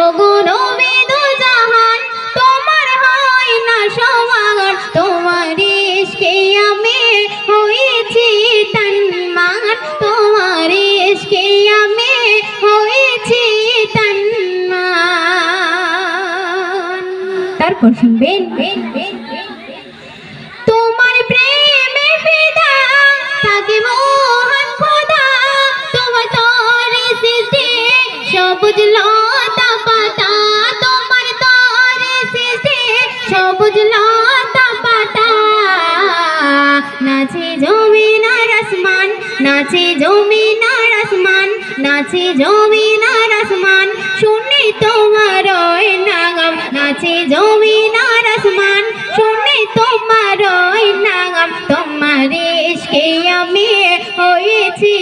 ওগো নবী দু জাহান তোমার হয় না সমান, তোমার ইশকে আমি হয়েছি তন্মান, তোমার ইশকে আমি হয়েছি তন্মান। তারপর শুনবেন, তোমার প্রেমে ফিদা থাকে মহান খোদা, তোমার তরে সৃষ্টি সবুজ লতা পাতা, তোমার তরে সৃষ্টি সবুজ লতা পাতা। নাচে জমিন আর আসমান, নাচে জমিন আর আসমান, নাচে জমিন আর আসমান, শুনে তোমার ওই নাগাম। নাচে জমিন আর আসমান, শুনে তোমার ওই নাগাম। তোমার ইশকে আমি হয়েছি